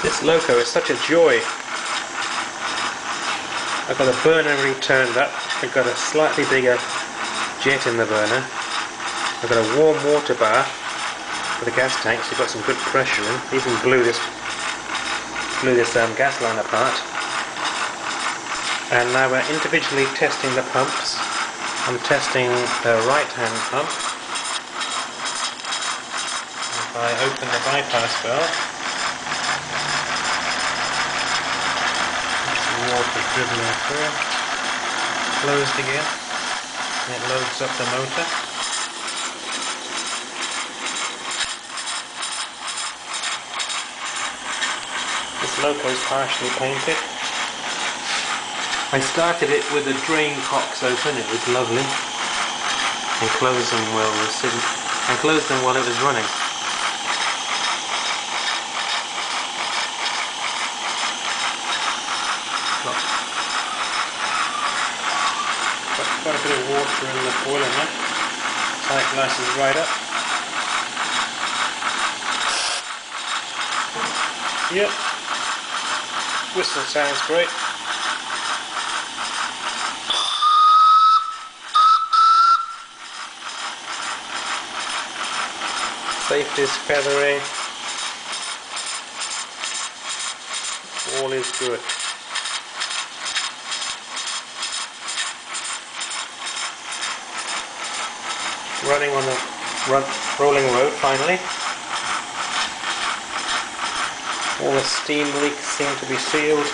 This loco is such a joy. I've got the burner already turned up. I've got a slightly bigger jet in the burner. I've got a warm water bath for the gas tank, so you've got some good pressure in. Even blew this gas line apart. And now we're individually testing the pumps. I'm testing the right hand pump. If I open the bypass valve, water dribbling through, closed again, and it loads up the motor. This loco is partially painted. I started it with the drain cocks open, it was lovely, and closed them while it was running. Got a bit of water in the boiler now. Sight glass is right up. Yep. Whistle sounds great. Safety's feathering. All is good. Running on the rolling road finally. All the steam leaks seem to be sealed.